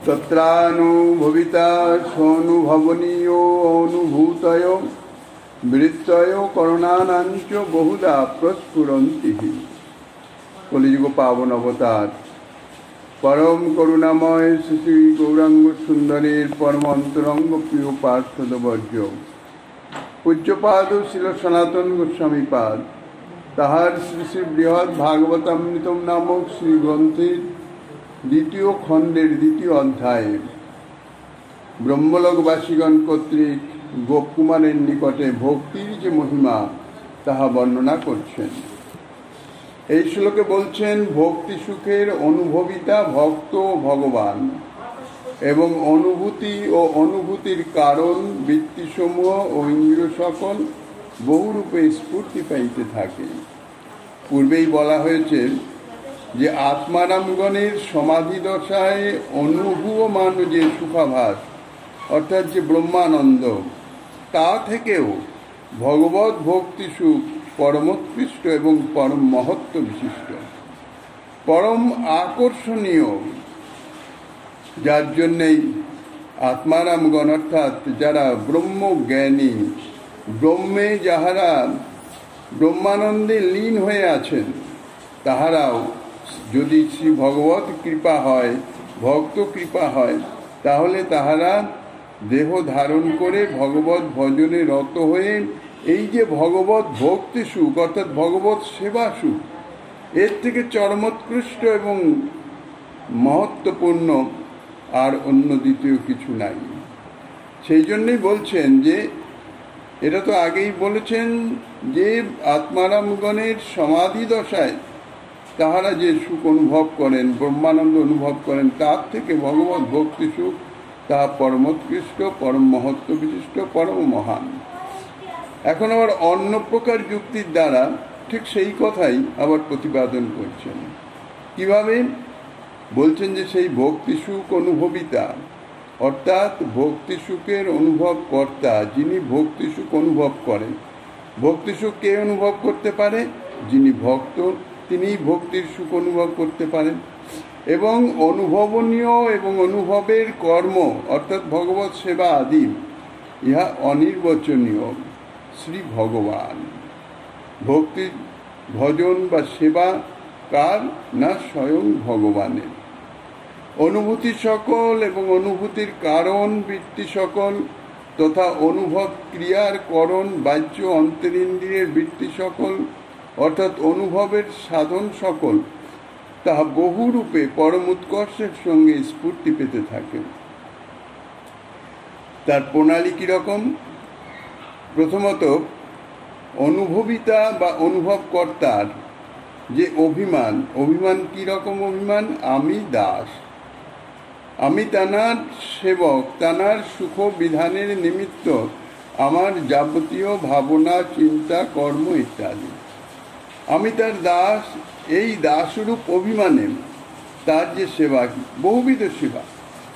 তত্রানুভবিতা স্বনুভবনীয় অনুভূতয় বৃত্তয় করুণানাঞ্চ বহুধা প্রস্ফুরন্তি। কলিযুগ পাবন অবতার পরম করুণাময় শ্রী গৌরাঙ্গ সুন্দরের পরম অন্তরঙ্গ প্রিয় পার্শ্বদ বর্জ্য পূজ্যপাদ শিল সনাতন গোস্বামী পাদ তাহার শ্রী শ্রী বৃহৎ ভাগবতামৃতম নামক শ্রী গ্রন্থের দ্বিতীয় খণ্ডের দ্বিতীয় অধ্যায়ে ব্রহ্মলোকবাসীগণ কর্তৃক গোপকুমারের নিকটে ভক্তির যে মহিমা তাহা বর্ণনা করছেন। এই শ্লোকে বলছেন, ভক্তি সুখের অনুভবিতা ভক্ত ভগবান এবং অনুভূতি ও অনুভূতির কারণ বৃত্তিসমূহ ও ইন্দ্রিয় সকল বহুরূপে স্ফূর্তি পাইতে থাকে। পূর্বেই বলা হয়েছে যে আত্মারামগণের সমাধি দশায় অনুভূয়মান যে সুখাভাস অর্থাৎ যে ব্রহ্মানন্দ, তা থেকেও ভগবত ভক্তি সুখ পরমোৎকৃষ্ট এবং পরম মহত্ব বিশিষ্ট, পরম আকর্ষণীয়, যার জন্যেই আত্মারামগণ অর্থাৎ যারা ব্রহ্মজ্ঞানী, ব্রহ্মে যাহারা ব্রহ্মানন্দে লীন হয়ে আছেন, তাহারাও যদি শ্রী ভগবত কৃপা হয়, ভক্ত কৃপা হয়, তাহলে তাহারা দেহ ধারণ করে ভগবত ভজনে রত হয়ে এই যে ভগবত ভক্তি সুখ অর্থাৎ ভগবত সেবা সুখ, এর থেকে চরমোৎকৃষ্ট এবং মহত্বপূর্ণ আর অন্য দ্বিতীয় কিছু নাই। সেই জন্যই বলছেন যে, এটা তো আগেই বলেছেন যে আত্মারামগণের সমাধি দশায় তাহারা যে সুখ অনুভব করেন, ব্রহ্মানন্দ অনুভব করেন, তার থেকে ভগবত ভক্তি সুখ তাহা পরমোৎকৃষ্ট, পরম মহত্ব বিশিষ্ট, পরম মহান। এখন আবার অন্য প্রকার যুক্তির দ্বারা ঠিক সেই কথাই আবার প্রতিপাদন করছেন। কিভাবে? বলছেন যে সেই ভক্তি সুখ অনুভবিতা অর্থাৎ ভক্তি সুখের অনুভব কর্তা, যিনি ভক্তি সুখ অনুভব করেন। ভক্তি সুখ কে অনুভব করতে পারে? যিনি ভক্ত, তিনিই ভক্তির সুখ অনুভব করতে পারেন। এবং অনুভবনীয় এবং অনুভবের কর্ম অর্থাৎ ভগবত সেবা আদি, ইহা অনির্বচনীয় শ্রী ভগবান। ভক্তি ভজন বা সেবা কার? না স্বয়ং ভগবানের। অনুভূতি সকল এবং অনুভূতির কারণ বৃত্তি সকল তথা অনুভব ক্রিয়ার করণ বাহ্য অন্তরিন্দ্রিয়ের বৃত্তি সকল অর্থাৎ অনুভবের সাধন সকল, তাহা বহুরূপে পরম উৎকর্ষের সঙ্গে স্ফূর্তি পেতে থাকে। তার প্রণালী কিরকম? প্রথমত, অনুভবিতা বা অনুভবকর্তার যে অভিমান, অভিমান কিরকম অভিমান? আমি দাস, আমি তানার সেবক, তানার সুখ বিধানের নিমিত্ত আমার যাবতীয় ভাবনা চিন্তা কর্ম ইত্যাদি, আমি তার দাস। এই দাসরূপ অভিমানে তার যে সেবা, বহুবিধ সেবা,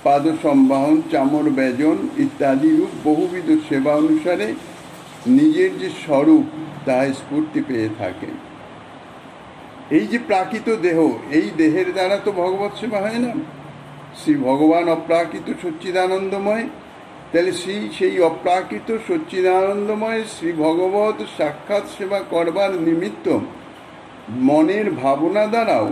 পাদ সম্বাহন, চামর ব্যজন ইত্যাদি রূপ বহুবিধ সেবা অনুসারে নিজের যে স্বরূপ তাহা স্ফূর্তি পেয়ে থাকে। এই যে প্রাকৃত দেহ, এই দেহের দ্বারা তো ভগবত সেবা হয় না। শ্রী ভগবান অপ্রাকৃত সচ্চিদানন্দময়, তাহলে সেই অপ্রাকৃত সচ্চিদানন্দময় শ্রী ভগবত সাক্ষাৎ সেবা করবার নিমিত্ত মনের ভাবনা দ্বারাও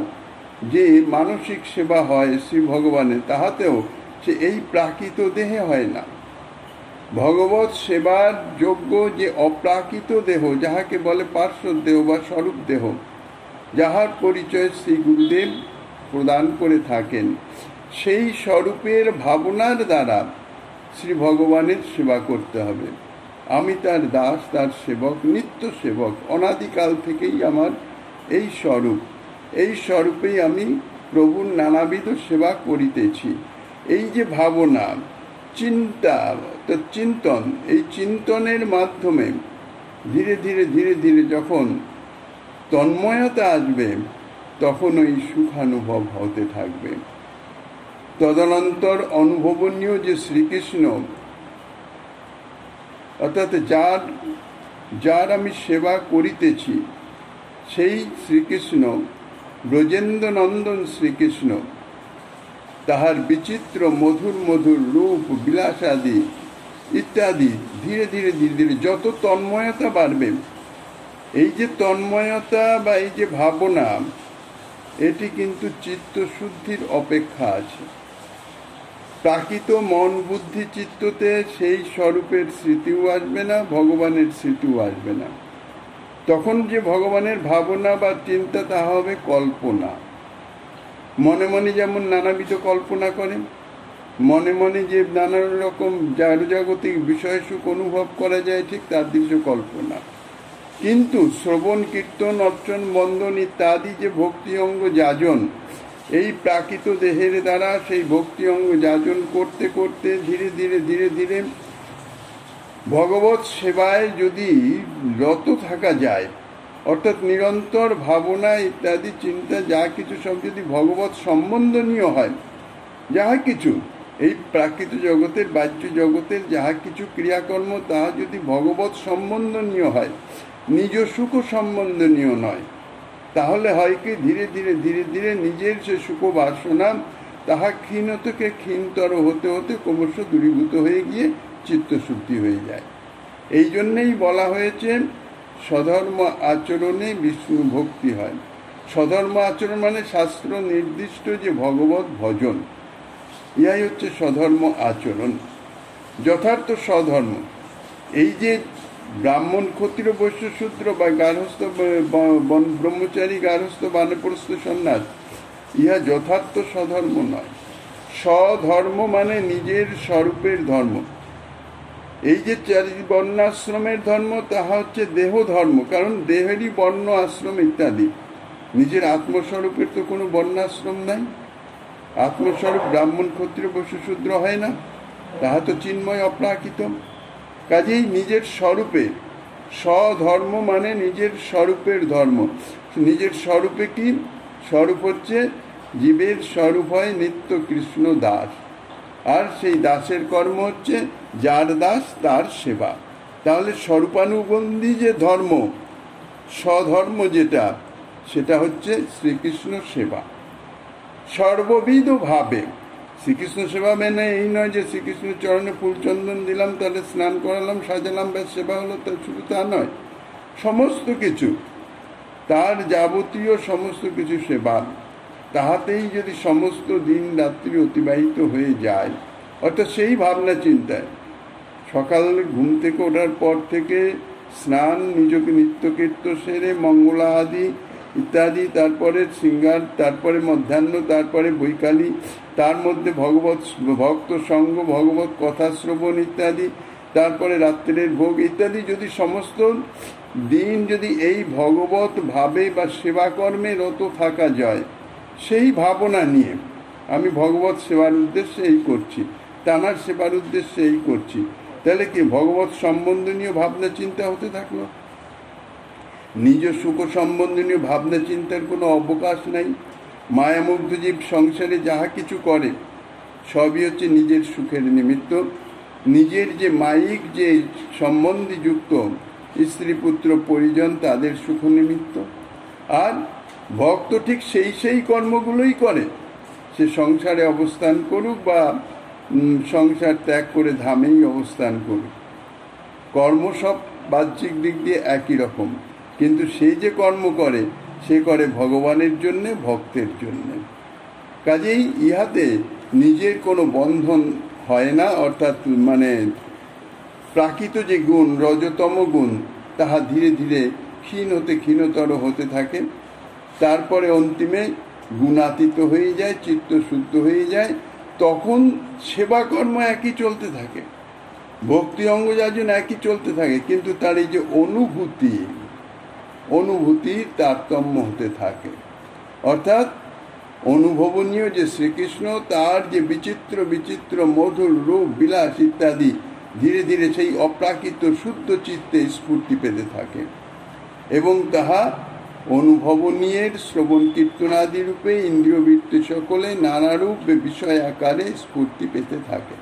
যে মানসিক সেবা হয় শ্রী ভগবানের, তাহাতেও সে এই প্রাকৃত দেহে হয় না। ভগবত সেবার যোগ্য যে অপ্রাকৃত দেহ, যাহাকে বলে পার্শ্বদ দেহ বা স্বরূপ দেহ, যাহার পরিচয় শ্রী গুরুদেব প্রদান করে থাকেন, সেই স্বরূপের ভাবনার দ্বারা শ্রী ভগবানের সেবা করতে হবে। আমি তার দাস, তার সেবক, নিত্য সেবক, অনাদিকাল থেকেই আমার এই স্বরূপ, এই স্বরূপেই আমি প্রভুর নানাবিধ সেবা করিতেছি। এই যে ভাবনা, চিন্তা, চিন্তন, এই চিন্তনের মাধ্যমে ধীরে ধীরে ধীরে ধীরে যখন তন্ময়তা আসবে, তখন ওই সুখানুভব হতে থাকবে। তদনন্তর অনুভবনীয় যে শ্রীকৃষ্ণ অর্থাৎ যার আমি সেবা করিতেছি, সেই শ্রীকৃষ্ণ ব্রজেন্দ্র নন্দন শ্রীকৃষ্ণ, তাহার বিচিত্র মধুর মধুর রূপ বিলাসাদি ইত্যাদি ধীরে ধীরে ধীরে ধীরে যত তন্ময়তা বাড়বে, এই যে তন্ময়তা বা এই যে ভাবনা, এটি কিন্তু চিত্তশুদ্ধির অপেক্ষা আছে। প্রাকৃত মন বুদ্ধি চিত্ততে সেই স্বরূপের স্মৃতিও আসবে না, ভগবানের স্মৃতিও আসবে না। তখন যে ভগবানের ভাবনা বা চিন্তা, তাহা হবে কল্পনা। মনে মনে যেমন নানাবিধ কল্পনা করে, মনে মনে যে নানা রকম জাগতিক বিষয় সুখ অনুভব করা যায়, ঠিক তার দৃশ্য কল্পনা। কিন্তু শ্রবণ কীর্তন অর্চন বন্দন ইত্যাদি যে ভক্তি অঙ্গ যাজন, এই প্রাকৃত দেহের দ্বারা সেই ভক্তি অঙ্গ যাজন করতে করতে ধীরে ধীরে ধীরে ধীরে ভগবত সেবায় যদি রত থাকা যায়, অর্থাৎ নিরন্তর ভাবনা ইত্যাদি চিন্তা যা কিছু সব যদি ভগবত সম্বন্ধনীয় হয়, যাহা কিছু এই প্রাকৃত জগতের বাহ্য জগতের যাহা কিছু ক্রিয়াকর্ম তাহা যদি ভগবত সম্বন্ধনীয় হয়, নিজ সুখ সম্বন্ধনীয় নয়, তাহলে হয় কি ধীরে ধীরে ধীরে ধীরে নিজের যে সুখ বাসনা তাহা ক্ষীণ থেকে ক্ষীণতর হতে হতে ক্রমশ দূরীভূত হয়ে গিয়ে চিত্তশুদ্ধি হয়ে যায়। এই জন্যেই বলা হয়েছে স্বধর্ম আচরণে বিষ্ণু ভক্তি হয়। স্বধর্ম আচরণ মানে শাস্ত্র নির্দিষ্ট যে ভগবত ভজন, ইহাই হচ্ছে স্বধর্ম আচরণ, যথার্থ স্বধর্ম। এই যে ব্রাহ্মণ ক্ষত্রিয় বৈশ্য শূদ্র বা গার্হস্থ ব্রহ্মচারী গার্হস্থ বানপ্রস্থ সন্ন্যাস, ইহা যথার্থ স্বধর্ম নয়। স্বধর্ম মানে নিজের স্বরূপের ধর্ম। এই যে চারি বর্ণাশ্রমের ধর্ম, তাহা হচ্ছে দেহ ধর্ম, কারণ দেহেরই বর্ণ আশ্রম ইত্যাদি। নিজের আত্মস্বরূপের তো কোনো বর্ণাশ্রম নাই। আত্মস্বরূপ ব্রাহ্মণ ক্ষত্রিয় বৈশ্য শূদ্র হয় না, তাহা তো চিন্ময় অপ্রাকৃত। কাজেই নিজের স্বরূপে, স্বধর্ম মানে নিজের স্বরূপের ধর্ম। নিজের স্বরূপে কি স্বরূপ? হচ্ছে জীবের স্বরূপ হয় নিত্য কৃষ্ণ দাস, আর সেই দাসের কর্ম হচ্ছে যার দাস তার সেবা। তাহলে স্বরূপানুবন্ধী যে ধর্ম, স্বধর্ম যেটা, সেটা হচ্ছে শ্রীকৃষ্ণ সেবা সর্ববিধ ভাবে। শ্রীকৃষ্ণ সেবা মানে এই নয় যে শ্রীকৃষ্ণ চরণে ফুল চন্দন দিলাম, তাহলে স্নান করালাম, সাজালাম, ব্যাস সেবা হলো, তার শুধু তা নয়। সমস্ত কিছু তার যাবতীয় সমস্ত কিছু সেবা, তাহাতেই যদি সমস্ত দিন রাত্রি অতিবাহিত হয়ে যায়, অর্থাৎ সেই ভাবনা চিন্তায় সকালে ঘুম থেকে ওঠার পর থেকে স্নান, নিজকে নিত্যকীর্ত সেরে মঙ্গলা আদি ইত্যাদি, তারপরে শৃঙ্গার, তারপরে মধ্যাহ্ন, তারপরে বৈকালী, তার মধ্যে ভগবত ভক্ত সঙ্গ, ভগবত কথা শ্রবণ ইত্যাদি, তারপরে রাত্রের ভোগ ইত্যাদি, যদি সমস্ত দিন যদি এই ভগবত ভাবে বা সেবা কর্মে রত থাকা যায়, সেই ভাবনা নিয়ে আমি ভগবত সেবার উদ্দেশ্যে এই করছি, তাঁর সেবার উদ্দেশ্যে এই করছি, তাহলে কি ভগবত সম্বন্ধনীয় ভাবনা চিন্তা হতে থাকলো। নিজ সুখ সম্বন্ধনীয় ভাবনা চিন্তার কোনো অবকাশ নাই। মায়ামুগ্ধ জীব সংসারে যাহা কিছু করে সবই হচ্ছে নিজের সুখের নিমিত্ত। নিজের যে মায়িক যে সম্বন্ধী যুক্ত স্ত্রী পুত্র পরিজন, তাদের সুখ নিমিত্ত। আর ভক্ত ঠিক সেই কর্মগুলোই করে, সে সংসারে অবস্থান করুক বা সংসার ত্যাগ করে ধামেই অবস্থান করুক, কর্ম সব বাহ্যিক দিক দিয়ে একই রকম, কিন্তু সে যে কর্ম করে সে করে ভগবানের জন্যে, ভক্তের জন্যে। কাজেই ইহাতে নিজের কোনো বন্ধন হয় না, অর্থাৎ মানে প্রাকৃত যে গুণ, রজতম গুণ, তাহা ধীরে ধীরে ক্ষীণ হতে ক্ষীণতর হতে থাকে, তারপরে অন্তিমে গুণাতীত হয়ে যায়, চিত্ত শুদ্ধ হয়ে যায়। তখন সেবাকর্ম একই চলতে থাকে, ভক্তি অঙ্গযাজন একই চলতে থাকে, কিন্তু তার এই যে অনুভূতির তারতম্য হতে থাকে। অর্থাৎ অনুভবনীয় যে শ্রীকৃষ্ণ, তার যে বিচিত্র বিচিত্র মধুর রূপ বিলাস ইত্যাদি ধীরে ধীরে সেই অপ্রাকৃত শুদ্ধ চিত্তে স্ফূর্তি পেতে থাকে, এবং তাহা অনুভবনীয়ের শ্রবণ কীর্তনাদি রূপে ইন্দ্রিয় বৃত্তি সকলে নানারূপ বিষয় আকারে স্ফূর্তি পেতে থাকে।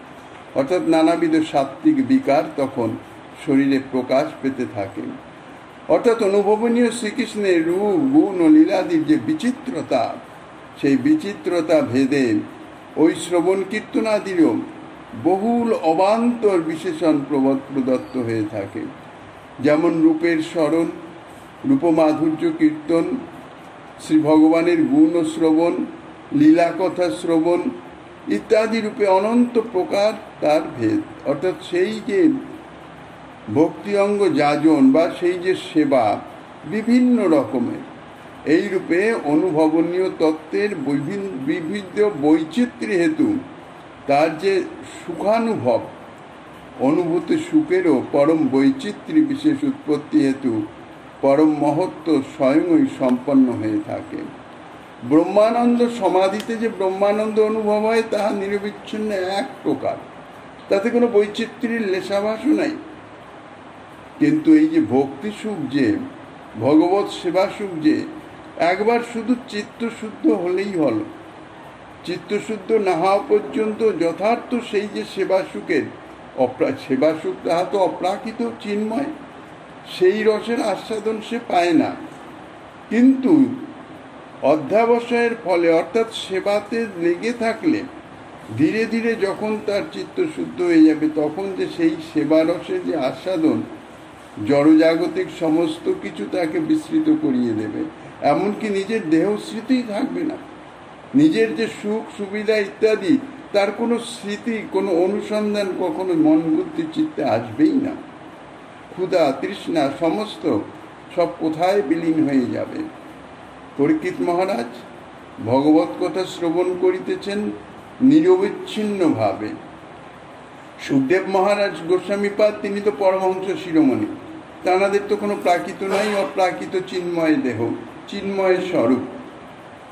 অর্থাৎ নানাবিধ সাত্ত্বিক বিকার তখন শরীরে প্রকাশ পেতে থাকে। অর্থাৎ অনুভবনীয় শ্রীকৃষ্ণের রূপ গুণ ও লীলাদির যে বিচিত্রতা, সেই বিচিত্রতা ভেদে ওই শ্রবণ কীর্তনাদিরও বহুল অবান্তর বিশেষণ প্রদত্ত হয়ে থাকে। যেমন রূপের স্মরণ, রূপমাধুর্য কীর্তন, শ্রী ভগবানের গুণ শ্রবণ, লীলাকথা শ্রবণ ইত্যাদি রূপে অনন্ত প্রকার তার ভেদ। অর্থাৎ সেই যে ভক্তি অঙ্গ যাজন বা সেই যে সেবা বিভিন্ন রকমের, এই রূপে অনুভবনীয় তত্ত্বের বিবিধ বৈচিত্র্য হেতু তার যে সুখানুভব, অনুভূতি সুখেরও পরম বৈচিত্র্য বিশেষ উৎপত্তি হেতু পরম মহত্ব স্বয়ংই সম্পন্ন হয়ে থাকে। ব্রহ্মানন্দ সমাধিতে যে ব্রহ্মানন্দ অনুভব হয় তাহা নিরবিচ্ছিন্ন এক প্রকার, তাতে কোনো বৈচিত্র্যের লেশাভাসও নাই। কিন্তু এই যে ভক্তি সুখ, যে ভগবত সেবা সুখ, যে একবার শুধু চিত্তশুদ্ধ হলেই হল, চিত্তশুদ্ধ না হওয়া পর্যন্ত যথার্থ সেই যে সেবা সুখের সেবা সুখ তাহা তো অপ্রাকৃত চিন্ময়, সেই রসের আস্বাদন সে পায় না। কিন্তু অধ্যাবসায়ের ফলে অর্থাৎ সেবাতে লেগে থাকলে ধীরে ধীরে যখন তার চিত্ত শুদ্ধ হয়ে যাবে, তখন যে সেই সেবা রসের যে আস্বাদন জড়জাগতিক সমস্ত কিছু তাকে বিস্মৃত করিয়ে দেবে। এমনকি নিজের দেহ স্মৃতিই থাকবে না, নিজের যে সুখ সুবিধা ইত্যাদি তার কোনো স্মৃতি, কোনো অনুসন্ধান কখনো মন বুদ্ধি চিত্তে আসবেই না। ক্ষুধা তৃষ্ণা সমস্ত সব কোথায় বিলীন হয়ে যাবে। পরীক্ষিত মহারাজ ভগবত কথা শ্রবণ করিতেছেন নিরবিচ্ছিন্নভাবে। সুখদেব মহারাজ গোস্বামীপাদ তিনি তো পরমহংস শিরোমণি, তাঁদের তো কোনো প্রাকৃত নাই, অপ্রাকৃত চিন্ময় দেহ, চিন্ময় স্বরূপ।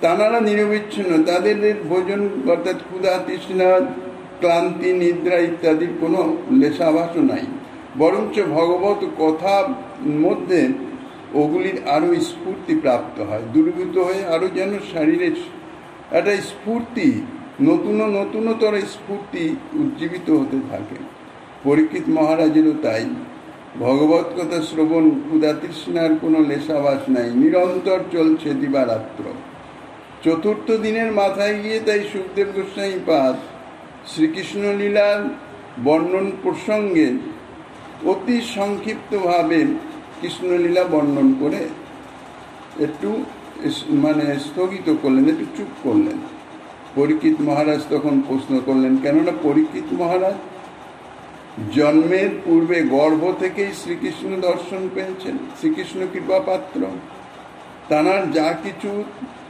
তাঁরা নিরবিচ্ছিন্ন, তাদের ভোজন অর্থাৎ ক্ষুধা তৃষ্ণা ক্লান্তি নিদ্রা ইত্যাদির কোনো লেশাভাসও নাই। বরঞ্চ ভগবত কথা মধ্যে ওগুলির আরো স্ফূর্তি প্রাপ্ত হয়, দুর্বৃত হয়ে আরো যেন শারীরের একটা স্ফূর্তি, নতুনতর স্ফূর্তি উজ্জীবিত হতে থাকে। পরীক্ষিত মহারাজেরও তাই, ভগবত কথা শ্রবণ, ক্ষুধা তৃষ্ণার কোনো লেশাভাস নাই, নিরন্তর চলছে দিবারাত্র। চতুর্থ দিনের মাথায় গিয়ে তাই সুখদেব গোস্বামীপাদ শ্রীকৃষ্ণ লীলার বর্ণন প্রসঙ্গে অতি সংক্ষিপ্তভাবে কৃষ্ণলীলা বর্ণন করে একটু স্থগিত করলেন, একটু চুপ করলেন। পরীক্ষিত মহারাজ তখন প্রশ্ন করলেন, কেননা পরীক্ষিত মহারাজ জন্মের পূর্বে গর্ভ থেকেই শ্রীকৃষ্ণ দর্শন পেয়েছেন, শ্রীকৃষ্ণ কৃপা পাত্র। তাঁর যা কিছু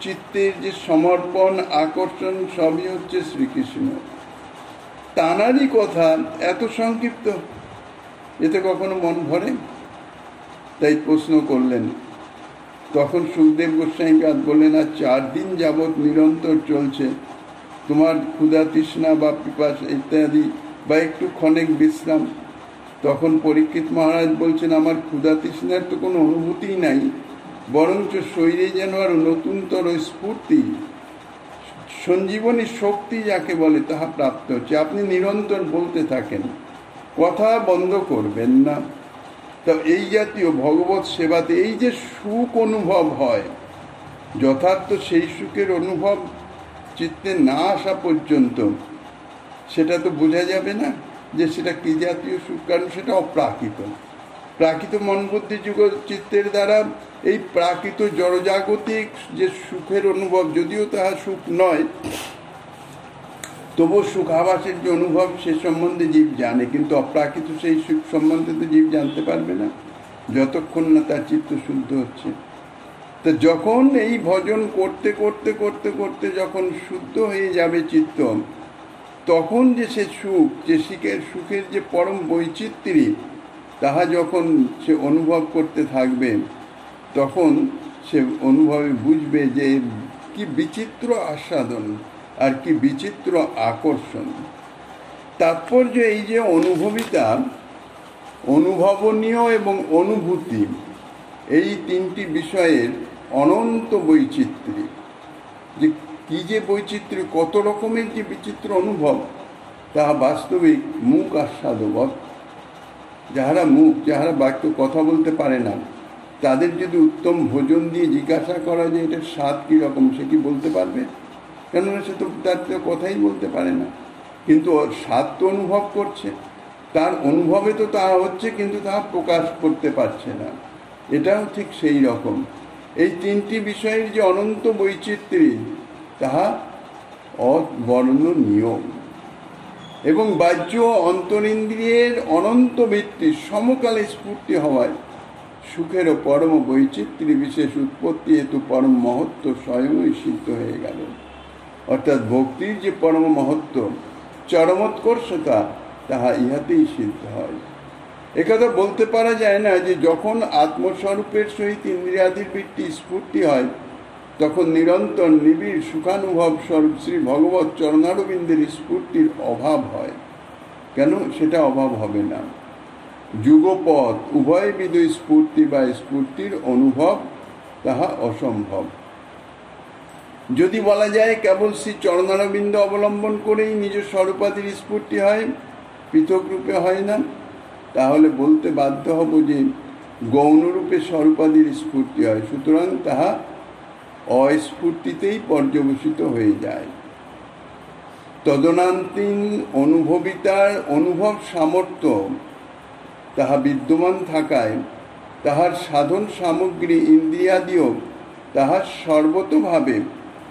চিত্তের যে সমর্পণ আকর্ষণ সবই হচ্ছে শ্রীকৃষ্ণ। তাঁরই কথা এত সংক্ষিপ্ত, এতে কখনো মন ভরে? তাই প্রশ্ন করলেন। তখন সুখদেব গোস্বামীপাদ বললেন, আর 4 দিন যাবৎ নিরন্তর চলছে তোমার ক্ষুধা তৃষ্ণা বা পিপাসা ইত্যাদি, বা একটু ক্ষণিক বিশ্রাম। তখন পরীক্ষিত মহারাজ বলছেন, আমার ক্ষুধা তৃষ্ণার তো কোনো অনুভূতিই নাই, বরঞ্চ শরীরে যেন আর নতুনতর স্ফূর্তি, সঞ্জীবনী শক্তি যাকে বলে তাহা প্রাপ্ত হচ্ছে। আপনি নিরন্তর বলতে থাকেন, কথা বন্ধ করবেন না। তা এই জাতীয় ভগবত সেবাতে এই যে সুখ অনুভব হয়, যথার্থ সেই সুখের অনুভব চিত্তে না আসা পর্যন্ত সেটা তো বোঝা যাবে না যে সেটা কি জাতীয় সুখ, কারণ সেটা অপ্রাকৃত। প্রাকৃত মন বুদ্ধি যুগ চিত্তের দ্বারা এই প্রাকৃত জড়জাগতিক যে সুখের অনুভব, যদিও তাহা সুখ নয়, তবু সুখাভাসের যে অনুভব সে সম্বন্ধে জীব জানে, কিন্তু অপ্রাকৃত সেই সুখ সম্বন্ধে তো জীব জানতে পারবে না যতক্ষণ না তার চিত্ত শুদ্ধ হচ্ছে। তা যখন এই ভজন করতে করতে করতে করতে যখন শুদ্ধ হয়ে যাবে চিত্ত, তখন যে সে সুখ, যে সুখের যে পরম বৈচিত্র্য তাহা যখন সে অনুভব করতে থাকবে, তখন সে অনুভবে বুঝবে যে কি বিচিত্র আস্বাদন আর কি বিচিত্র আকর্ষণ। তাৎপর্য এই যে অনুভবিতা, অনুভবনীয় এবং অনুভূতি, এই 3টি বিষয়ের অনন্ত বৈচিত্র্য, যে কি যে বৈচিত্র্য, কত রকমের যে বিচিত্র অনুভব, তাহা বাস্তবিক মুখ আস্বাদবৎ। যাহারা বাক্য কথা বলতে পারে না, তাদের যদি উত্তম ভোজন দিয়ে জিজ্ঞাসা করা যে এটার স্বাদ কীরকম, সে কি বলতে পারবে? কেননা সে তো তার তো কথাই বলতে পারে না, কিন্তু স্বাদ তো অনুভব করছে, তার অনুভবে তো তা হচ্ছে, কিন্তু তা প্রকাশ করতে পারছে না। এটাও ঠিক সেই রকম। এই তিনটি বিষয়ের যে অনন্ত বৈচিত্র্য, তাহা অবর্ণনীয়, এবং বাহ্য অন্তরিন্দ্রিয়ের অনন্ত বৃত্তি সমকালে স্ফূর্তি হওয়ায় সুখেরও পরম বৈচিত্র্য বিশেষ উৎপত্তি হেতু পরম মহত্ব স্বয়ংই সিদ্ধ হয়ে গেল। অর্থাৎ ভক্তির যে পরম মহত্ব, চরমোৎকর্ষতা, তাহা ইহাতেই সিদ্ধ হয়। একথা বলতে পারা যায় না যে যখন আত্মস্বরূপের সহিত ইন্দ্রিয়াদির বৃত্তি স্ফূর্তি হয়, তখন নিরন্তর নিবিড় সুখানুভব স্বরূপ শ্রী ভগবৎ চরণারবিন্দের স্ফূর্তির অভাব হয়। কেন সেটা অভাব হবে না? যুগপথ উভয়বিধ স্ফূর্তি বা স্ফূর্তির অনুভব তাহা অসম্ভব। যদি বলা যায় কেবল শ্রী চরণারবিন্দ অবলম্বন করেই নিজ স্বরূপাদির স্ফূর্তি হয়, পৃথক রূপে হয় না, তাহলে বলতে বাধ্য হব যে গৌণরূপে স্বরূপাদির স্ফূর্তি হয়, সুতরাং তাহা অস্ফূর্তিতেই পর্যবসিত হয়ে যায়। তদনান্তীন অনুভবিতার অনুভব সামর্থ্য তাহা বিদ্যমান থাকায় তাহার সাধন সামগ্রী ইন্দ্রিয়াদিও তাহার সর্বতোভাবে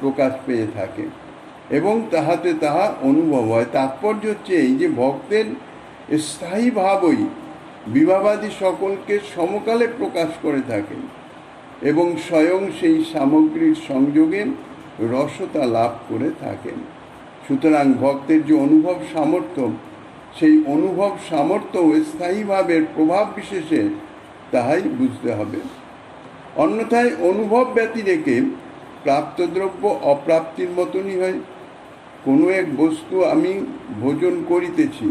প্রকাশ পেয়ে থাকে এবং তাহাতে তাহা অনুভব হয়। তাৎপর্য হচ্ছে এই যে ভক্তের স্থায়ী ভাবই বিভাবাদী সকলকে সমকালে প্রকাশ করে থাকেন এবং স্বয়ং সেই সামগ্রীর সংযোগে রসতা লাভ করে থাকেন। সুতরাং ভক্তের যে অনুভব সামর্থ্য, সেই অনুভব সামর্থ্য স্থায়ী ভাবের প্রভাব বিশেষে তাহাই বুঝতে হবে। অন্যথায় অনুভব ব্যতি রেখে প্রাপ্ত দ্রব্য অপ্রাপ্তির মতনই হয়। কোনো এক বস্তু আমি ভোজন করিতেছি,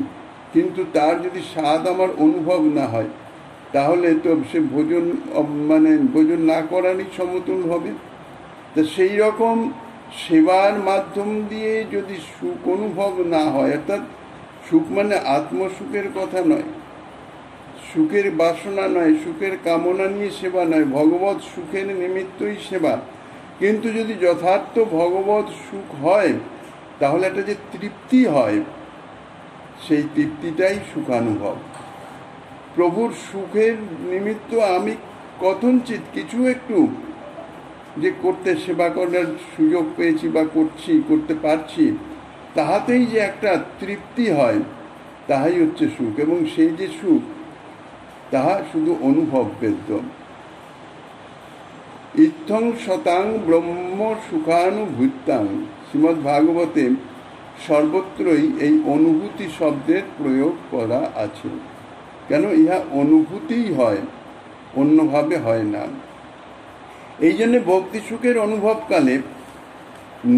কিন্তু তার যদি স্বাদ আমার অনুভব না হয়, তাহলে তো সে ভোজন না করারই সমতুল হবে। তা সেই রকম সেবার মাধ্যম দিয়ে যদি সুখ অনুভব না হয়, অর্থাৎ সুখ মানে আত্মসুখের কথা নয়, সুখের বাসনা নয়, সুখের কামনা নিয়ে সেবা নয়, ভগবৎ সুখের নিমিত্তই সেবা। কিন্তু যদি যথার্থ ভগবৎ সুখ হয়, তাহলে একটা যে তৃপ্তি হয়, সেই তৃপ্তিটাই সুখানুভব। প্রভুর সুখের নিমিত্ত আমি কথঞ্চিত কিছু একটু যে করতে সেবা করার সুযোগ পেয়েছি বা করতে পারছি, তাহাতেই যে একটা তৃপ্তি হয়, তাহাই হচ্ছে সুখ। এবং সেই যে সুখ, তাহা শুধু অনুভব বেদ্য। ইত্থং শতাং ব্রহ্ম সুখানুভূতাং, শ্রীমদ্ ভাগবতে সর্বত্রই এই অনুভূতি শব্দের প্রয়োগ করা আছে। কেন? ইহা অনুভূতিই হয়, অন্যভাবে হয় না। এই জন্য ভক্তি সুখের অনুভবকালে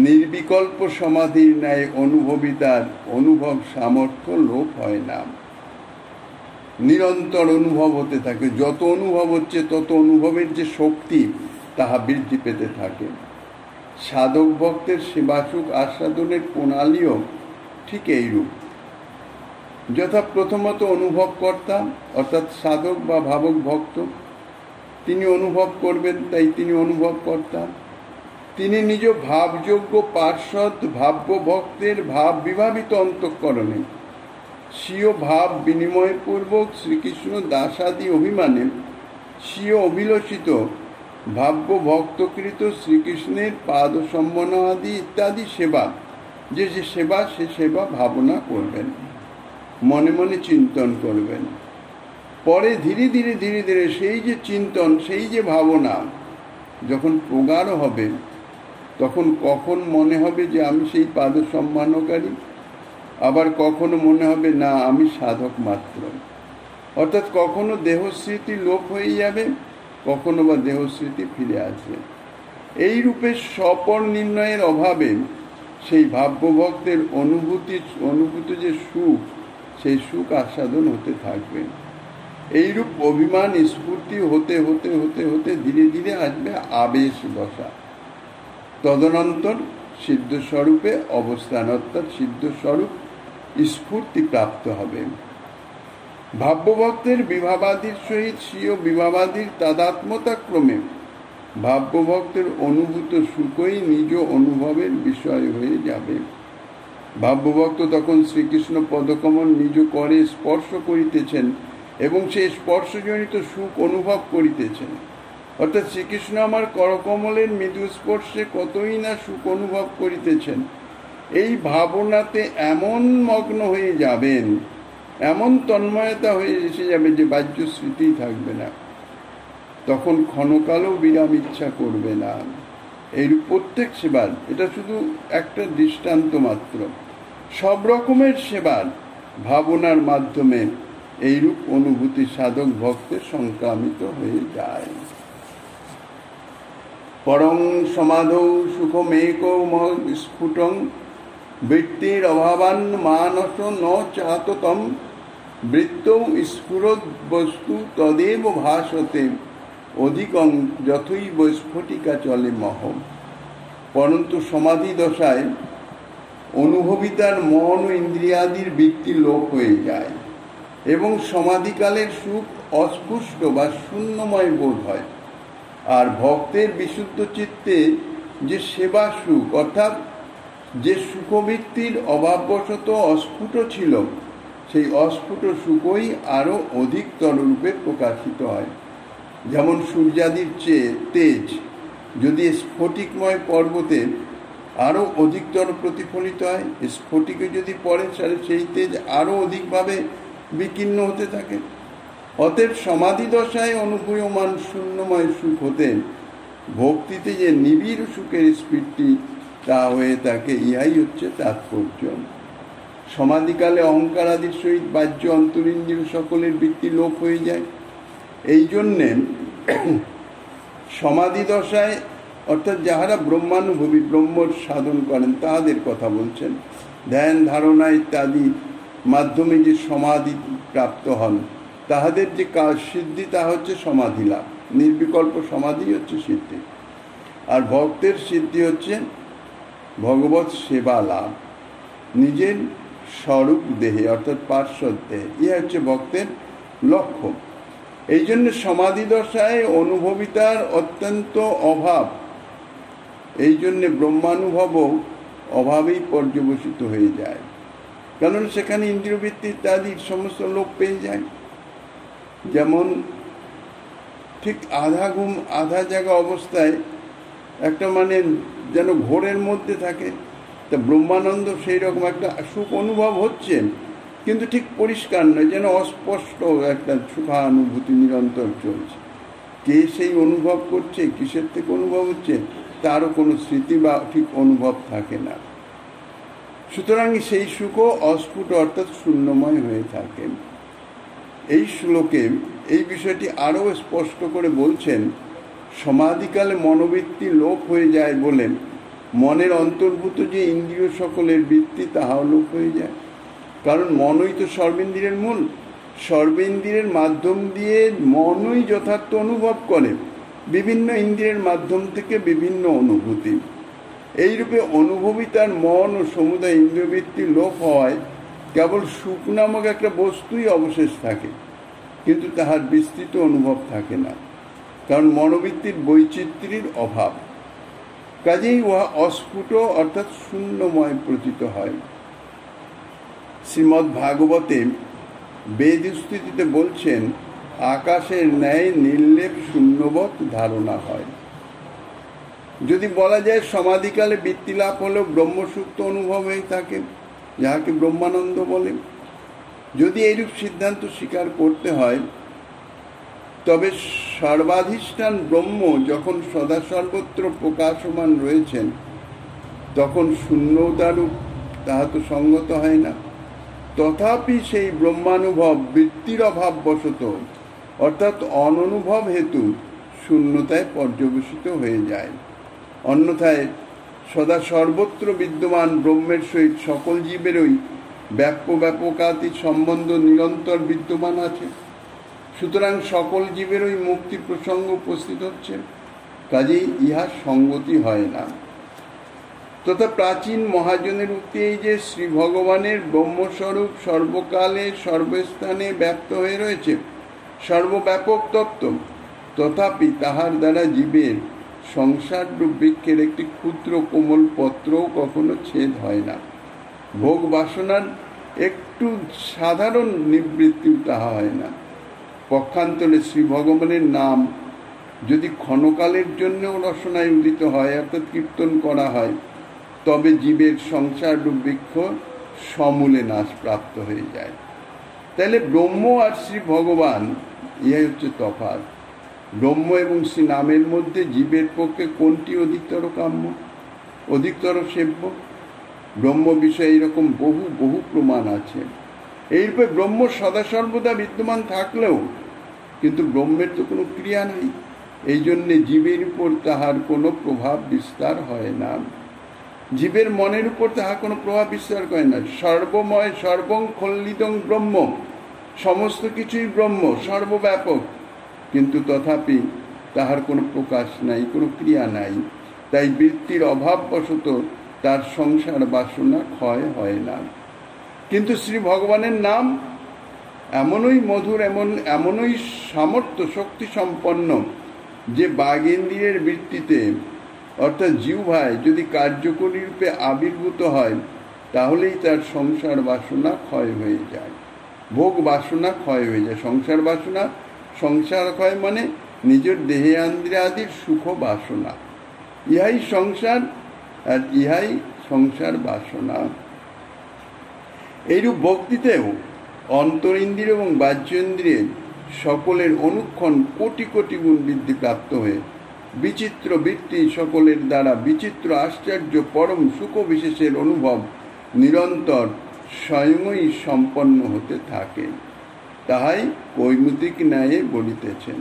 নির্বিকল্প সমাধির ন্যায় অনুভবিতার অনুভব সামর্থ্য লোপ হয় না, নিরন্তর অনুভব হতে থাকে। যত অনুভব হচ্ছে তত অনুভবের যে শক্তি, তাহা বৃদ্ধি পেতে থাকে। সাধক ভক্তের সেবাসুখ আস্বাদনের প্রণালীও ঠিক এইরূপ। যথা প্রথমত অনুভবকর্তা, অর্থাৎ সাধক বা ভাবক ভক্ত, তিনি অনুভব করবেন, তাই তিনি অনুভবকর্তা। তিনি নিজ ভাবযোগ্য পার্শ্বদ ভাব্য ভক্তের ভাব বিভাবিত অন্তঃকরণে স্বীয় ভাব বিনিময়পূর্বক শ্রীকৃষ্ণ দাসাদি অভিমানে স্বীয় অভিলষিত ভাব্য ভক্তকৃত শ্রীকৃষ্ণের পাদ সম্মান আদি ইত্যাদি সেবা, যে সেবা, সে সেবা ভাবনা করবেন, মনে মনে চিন্তন করবেন। পরে ধীরে ধীরে ধীরে ধীরে সেই যে চিন্তন, সেই যে ভাবনা যখন প্রগাঢ় হবে, তখন কখন মনে হবে যে আমি সেই পাদ সম্মানকারী, আবার কখনো মনে হবে না আমি সাধক মাত্র। অর্থাৎ কখনো দেহস্মৃতি লোপ হয়ে যাবে, কখনো বা দেহস্মৃতি ফিরে আসবে। এই রূপে স্বপর নির্ণয়ের অভাবে সেই ভাব্যভক্তের অনুভূত যে সুখ, সেই সুখ আস্বাদন হতে থাকবে। এইরূপ অভিমান স্ফূর্তি হতে হতে হতে হতে ধীরে ধীরে আসবে আবেশ দশা। তদনন্তর সিদ্ধস্বরূপে অবস্থান, অর্থাৎ সিদ্ধস্বরূপ স্ফূর্তি প্রাপ্ত হবে। ভাব্যভক্তের বিভাবাদীর সহিত স্বীয় বিভাবাদীর তাদাত্মতা ক্রমে ভাব্যভক্তের অনুভূত সুখই নিজ অনুভবের বিষয় হয়ে যাবে। ভাব্যভক্ত তখন শ্রীকৃষ্ণ পদকমল নিজ করে স্পর্শ করিতেছেন এবং সেই স্পর্শজনিত সুখ অনুভব করিতেছেন। অর্থাৎ শ্রীকৃষ্ণ আমার করকমলের মৃদু স্পর্শে কতই না সুখ অনুভব করিতেছেন, এই ভাবনাতে এমন মগ্ন হয়ে যাবেন, এমন তন্ময়তা হয়ে এসে যাবে যে বাহ্য স্মৃতি থাকবে না, তখন ক্ষণকালও বিরাম ইচ্ছা করবে না। এই প্রত্যেক সেবার, এটা শুধু একটা দৃষ্টান্ত মাত্র, সব রকমের সেবার ভাবনার মাধ্যমে এইরূপ অনুভূতি সাধক ভক্তের সংক্রামিত হয়ে যায়। পরং সমাধৌ সুখমেক স্ফুটং বৃত্তির অভাবান মানস ন চাততম বৃত্তৌ স্ফুরদ বস্তু তদেব ভাসতে অধিকং যথৈব স্ফটিকা চলে মহম। পরন্তু সমাধি দশায় অনুভবিতার মন ও ইন্দ্রিয়াদির বৃত্তি লোপ হয়ে যায় এবং সমাধিকালের সুখ অস্পুষ্ট বা শূন্যময় বোধ হয়। আর ভক্তের বিশুদ্ধ চিত্তে যে সেবা সুখ, অর্থাৎ যে সুখবৃত্তির অভাববশত অস্ফুট ছিল, সেই অস্ফুট সুখই আরও অধিকতর রূপে প্রকাশিত হয়। যেমন সূর্যাদির চেয়ে তেজ যদি স্ফটিকময় পর্বতে আরও অধিকতর প্রতিফলিত হয়, স্ফটিকে যদি পড়ে তাহলে সেই তেজ আরও অধিকভাবে বিকীর্ণ হতে থাকে। অতএব সমাধি দশায় অনুভূয়মান শূন্যময় সুখ হতে ভক্তিতে যে নিবিড় সুখের স্ফীতি তা হয়ে থাকে, ইহাই হচ্ছে তাৎপর্য। সমাধিকালে অহংকার আদির সহিত বাহ্য অন্তরিন্দ্রিয় সকলের বৃত্তি লোপ হয়ে যায়। এই জন্যে সমাধি দশায়, অর্থাৎ যাহারা ব্রহ্মানুভবী, ব্রহ্মর সাধন করেন তাহাদের কথা বলছেন, ধ্যান ধারণা ইত্যাদি মাধ্যমে যে সমাধি প্রাপ্ত হন, তাহাদের যে কাজ সিদ্ধি তা হচ্ছে সমাধি লাভ। নির্বিকল্প সমাধি হচ্ছে সিদ্ধি। আর ভক্তের সিদ্ধি হচ্ছে ভগবৎ সেবা লাভ নিজের স্বরূপ দেহে, অর্থাৎ পার্শ্বদ দেহে। ইহা হচ্ছে ভক্তের লক্ষ্য। এই জন্য সমাধি দশায় অনুভবিতার অত্যন্ত অভাব, এই জন্যে ব্রহ্মানুভবও অভাবেই পর্যবসিত হয়ে যায়, কারণ সেখানে ইন্দ্রিয়বৃত্তি ইত্যাদির সমস্ত লোপ পেয়ে যায়। যেমন ঠিক আধা ঘুম আধা জাগা অবস্থায় একটা যেন ঘোরের মধ্যে থাকে, তা ব্রহ্মানন্দ সেই রকম একটা সুখ অনুভব হচ্ছে, কিন্তু ঠিক পরিষ্কার নয়, যেন অস্পষ্ট একটা সুখানুভূতি নিরন্তর চলছে। কে সেই অনুভব করছে, কিসের থেকে অনুভব হচ্ছে, তারও কোনো স্মৃতি বা ঠিক অনুভব থাকে না। সুতরাং সেই সুখও অস্ফুট, অর্থাৎ শূন্যময় হয়ে থাকে। এই শ্লোকে এই বিষয়টি আরও স্পষ্ট করে বলছেন। সমাধিকালে মনোবৃত্তি লোপ হয়ে যায় বলে মনের অন্তর্ভূত যে ইন্দ্রিয় সকলের বৃত্তি তাহাও লোপ হয়ে যায়, কারণ মনই তো সর্বেন্দ্রিয়ের মূল। সর্বেন্দ্রিয়ের মাধ্যম দিয়ে মনই যথার্থ অনুভব করে, বিভিন্ন ইন্দ্রিয়ের মাধ্যম থেকে বিভিন্ন অনুভূতি। এইরূপে অনুভবিতার মন ও সমুদায় ইন্দ্রিয়বৃত্তি লোপ হওয়ায় কেবল সুখ নামক একটা বস্তুই অবশেষ থাকে, কিন্তু তাহার বিস্তৃত অনুভব থাকে না, কারণ মনোবৃত্তির বৈচিত্র্যের অভাব। কাজেই উহা অস্ফুট, অর্থাৎ শূন্যময় প্রতীত হয়। শ্রীমদ্ ভাগবতে বেদ স্থিতিতে বলছেন, আকাশের ন্যায় নির্লেপ শূন্যবৎ ধারণা হয়। যদি বলা যায় সমাধিকালে বৃত্তি লাভ হলেও ব্রহ্মসূক্ত অনুভব হয়ে থাকে, যাহাকে ব্রহ্মানন্দ বলে, যদি এইরূপ সিদ্ধান্ত স্বীকার করতে হয়, তবে সর্বাধিষ্ঠান ব্রহ্ম যখন সদা সর্বত্র প্রকাশমান রয়েছেন, তখন শূন্যতারূপ তাহা তো সঙ্গত হয় না। তথাপি সেই ব্রহ্মানুভব বৃত্তির অভাববশত, অর্থাৎ অননুভব হেতু শূন্যতায় পর্যবসিত হয়ে যায়। অন্যথায় সদা সর্বত্র বিদ্যমান ব্রহ্মের সহিত সকল জীবেরই ব্যাপকাতীত সম্বন্ধ নিরন্তর বিদ্যমান আছে। সুতরাং সকল জীবেরই মুক্তি প্রসঙ্গ উপস্থিত হচ্ছে, কাজেই ইহা সঙ্গতি হয় না। তথা প্রাচীন মহাজনের উক্তি এই যে শ্রী ভগবানের ব্রহ্মস্বরূপ সর্বকালে সর্বস্থানে ব্যপ্ত হয়ে রয়েছে, সর্বব্যাপক তত্ত্ব, তথাপি তাহার দ্বারা জীবের সংসার রূপ বৃক্ষের একটি ক্ষুদ্র কোমল পত্রও কখনো ছেদ হয় না। ভোগ বাসনার একটু সাধারণ নিবৃত্তিও তাহা হয় না। পক্ষান্তরে শ্রী ভগবানের নাম যদি ক্ষণকালের জন্যও রসনায় উদিত হয়, অর্থাৎ কীর্তন করা হয়, তবে জীবের সংসার রূপ বৃক্ষ সমূলে নাশ প্রাপ্ত হয়ে যায়। তাহলে ব্রহ্ম আর শ্রী ভগবান, ইহাই হচ্ছে তফাৎ। ব্রহ্ম এবং শ্রী নামের মধ্যে জীবের পক্ষে কোনটি অধিকতর কাম্য, অধিকতর সেব্য? ব্রহ্ম বিষয়ে এইরকম বহু বহু প্রমাণ আছে। এইরূপে ব্রহ্ম সদা সর্বদা বিদ্যমান থাকলেও কিন্তু ব্রহ্মের তো কোনো ক্রিয়া নাই, এই জন্যে জীবের উপর তাহার কোনো প্রভাব বিস্তার হয় না। জীবের মনের উপর তাহা কোনো প্রভাব বিস্তার করে না। সর্বময় সর্বং খল্লিদং ব্রহ্ম, সমস্ত কিছুই ব্রহ্ম, সর্বব্যাপক, কিন্তু তথাপি তাহার কোনো প্রকাশ নাই, কোনো ক্রিয়া নাই। তাই বৃত্তির অভাববশত তার সংসার বাসনা ক্ষয় হয় না। কিন্তু শ্রী ভগবানের নাম এমনই মধুর, এমনই সামর্থ্য শক্তি সম্পন্ন যে বাগেন্দ্রিয়ের বৃত্তিতে অর্থাৎ জিহ্বায় যদি কার্যকরী রূপে আবির্ভূত হয়, তাহলেই তার সংসার বাসনা ক্ষয় হয়ে যায়, ভোগ বাসনা ক্ষয় হয়ে যায়। সংসার ক্ষয় মানে নিজের দেহে ইন্দ্রিয়াদির সুখ বাসনা, ইহাই সংসার, আর ইহাই সংসার বাসনা। এইরূপ ভক্তিতেও অন্তরিন্দ্রিয় এবং বাহ্যেন্দ্রিয় সকলের অনুক্ষণ কোটি কোটি গুণ বৃদ্ধি প্রাপ্ত হয়ে বিচিত্র বৃত্তি সকলের দ্বারা বিচিত্র আশ্চর্য পরম সুখ বিশেষের অনুভব নিরন্তর স্বয়ংই সম্পন্ন হতে থাকে। তাহাই কৈমুতিক ন্যায়ে বলিতেছেন,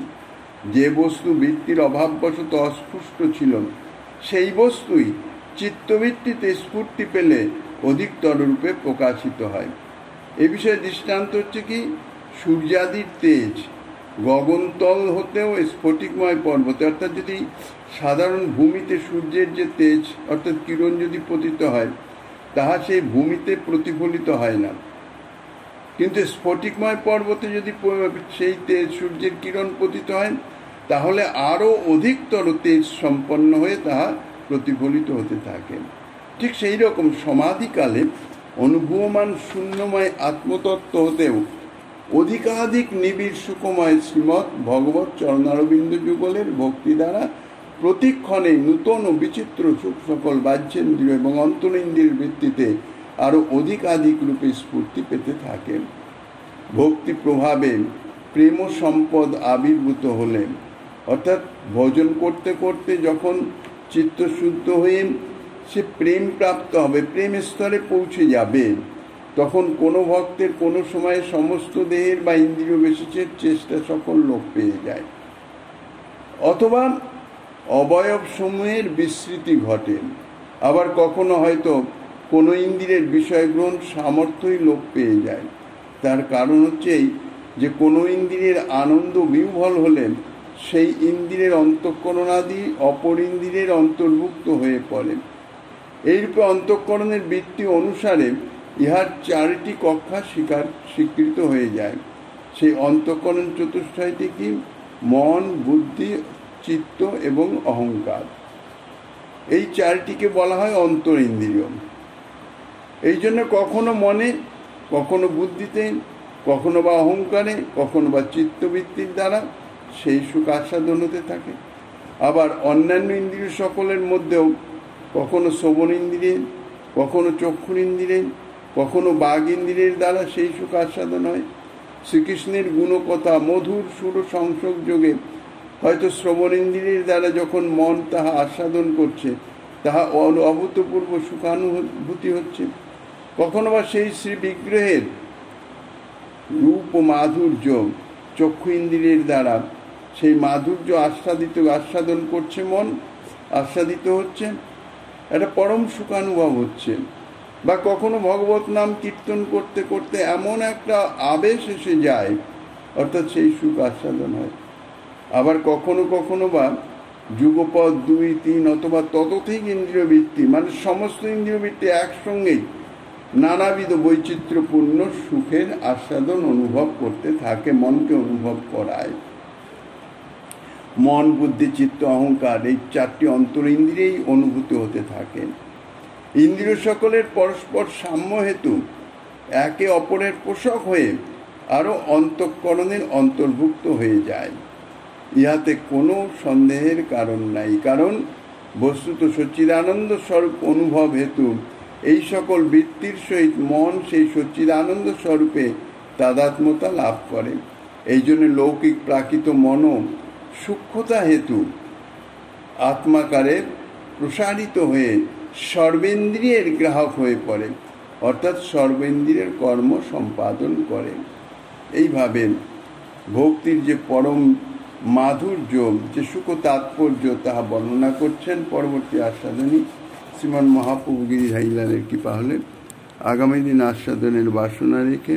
যে বস্তু বৃত্তির অভাববশত অস্ফুষ্ট ছিল, সেই বস্তুই চিত্তবৃত্তিতে স্ফূর্তি পেলে অধিকতর রূপে প্রকাশিত হয়। এ বিষয়ে দৃষ্টান্ত হচ্ছে কি, সূর্যাদির তেজ গগনতল হতেও স্ফটিকময় পর্বতে, অর্থাৎ যদি সাধারণ ভূমিতে সূর্যের যে তেজ অর্থাৎ কিরণ যদি পতিত হয়, তাহা সেই ভূমিতে প্রতিফলিত হয় না, কিন্তু স্ফটিকময় পর্বতে যদি সেই তেজ সূর্যের কিরণ পতিত হয়, তাহলে আরও অধিকতর তেজ সম্পন্ন হয়ে তাহা প্রতিফলিত হতে থাকে। ঠিক সেই রকম সমাধিকালে অনুভূয়মান শূন্যময় আত্মতত্ত্ব হতেও অধিকাধিক নিবিড় সুখময় শ্রীমৎ ভগবৎ চরণারবিন্দ যুগলের ভক্তি দ্বারা প্রতিক্ষণে নূতন ও বিচিত্র সুখ সকল বাহ্যেন্দ্রিয় এবং অন্তরেন্দ্রিয়ের ভিত্তিতে আরও অধিকাধিক রূপে স্ফূর্তি পেতে থাকেন। ভক্তি প্রভাবে প্রেম সম্পদ আবির্ভূত হলে, অর্থাৎ ভজন করতে করতে যখন চিত্ত শুদ্ধ হয়ে সে প্রেম প্রাপ্ত হবে, প্রেম স্তরে পৌঁছে যাবে, তখন কোনো ভক্তের কোনো সময়ে সমস্ত দেহের বা ইন্দ্রিয় বিশেষের চেষ্টা সকল লোপ পেয়ে যায়, অথবা অবয়ব সমূহের বিস্মৃতি ঘটে। আবার কখনো হয়তো কোনো ইন্দ্রিয়ের বিষয় গ্রহণ সামর্থ্যই লোপ পেয়ে যায়। তার কারণ হচ্ছে এই যে কোনো ইন্দ্রিয়ের আনন্দ বিহ্বল হলে সেই ইন্দ্রিয়ের অন্তঃকরণাদি অপর ইন্দ্রিয়ের অন্তর্ভুক্ত হয়ে পড়ে। এইরূপে অন্তঃকরণের বৃত্তি অনুসারে ইহার চারটি কক্ষা স্বীকৃত হয়ে যায়। সেই অন্তঃকরণ চতুষ্টয়টি কি? মন, বুদ্ধি, চিত্ত এবং অহংকার। এই চারটিকে বলা হয় অন্তরিন্দ্রিয়। এই জন্য কখনো মনে, কখনো বুদ্ধিতে, কখনো বা অহংকারে, কখনো বা চিত্তবৃত্তির দ্বারা সেই সুখ আস্বাদন হতে থাকে। আবার অন্যান্য ইন্দ্রিয় সকলের মধ্যেও কখনো শ্রবণ ইন্দ্রিয়, কখনো চক্ষুর ইন্দ্রিয়, কখনো বাঘ ইন্দ্রিয়ের দ্বারা সেই সুখ আস্বাদন হয়। শ্রীকৃষ্ণের গুণকথা মধুর সুর সংসর্গ যোগে হয়তো শ্রবণ ইন্দ্রিয়ের দ্বারা যখন মন তাহা আস্বাদন করছে, তাহা অভূতপূর্ব সুখানুভূতি হচ্ছে। কখনো বা সেই শ্রী বিগ্রহের রূপ ও মাধুর্য চক্ষু ইন্দ্রিয়ের দ্বারা সেই মাধুর্য আস্বাদন করছে, মন আস্বাদিত হচ্ছে, একটা পরম সুখানুভব হচ্ছে। বা কখনো ভগবত নাম কীর্তন করতে করতে এমন একটা আবেশ এসে যায়, অর্থাৎ সেই সুখ আস্বাদন হয়। আবার কখনো কখনো বা যুগপদ 2, 3 অথবা ততোধিক ইন্দ্রিয় বৃত্তি, মানে সমস্ত ইন্দ্রিয় বৃত্তি একসঙ্গেই নানাবিধ বৈচিত্র্যপূর্ণ সুখের আস্বাদন অনুভব করতে থাকে, মনকে অনুভব করায়। মন, বুদ্ধি, চিত্ত, অহংকার, এই চারটি অন্তরিন্দ্রিয়েই অনুভূত হতে থাকে। ইন্দ্রিয় সকলের পরস্পর সাম্য হেতু একে অপরের পোষক হয়ে আরও অন্তঃকরণের অন্তর্ভুক্ত হয়ে যায়। ইহাতে কোনো সন্দেহের কারণ নাই, কারণ বস্তুত সচ্চিদানন্দ স্বরূপ অনুভব হেতু এই সকল বৃত্তির সহিত মন সেই সচ্চিদানন্দ স্বরূপে তাদাত্ম্যতা লাভ করে। এই জন্য লৌকিক প্রাকৃত মনও সূক্ষ্মতা হেতু আত্মাকারে প্রসারিত হয়ে সর্বেন্দ্রিয়ের গ্রাহক হয়ে পড়ে, অর্থাৎ সর্বেন্দ্রিয়ের কর্ম সম্পাদন করে। এইভাবে ভক্তির যে পরম মাধুর্য, যে সুখ তাৎপর্য, তাহা বর্ণনা করছেন পরবর্তী আস্বাদনী শ্রীমান মহাপ্রভু গিরিধারী লালের কৃপা হলে। আগামী দিন আস্বাদনের বাসনা রেখে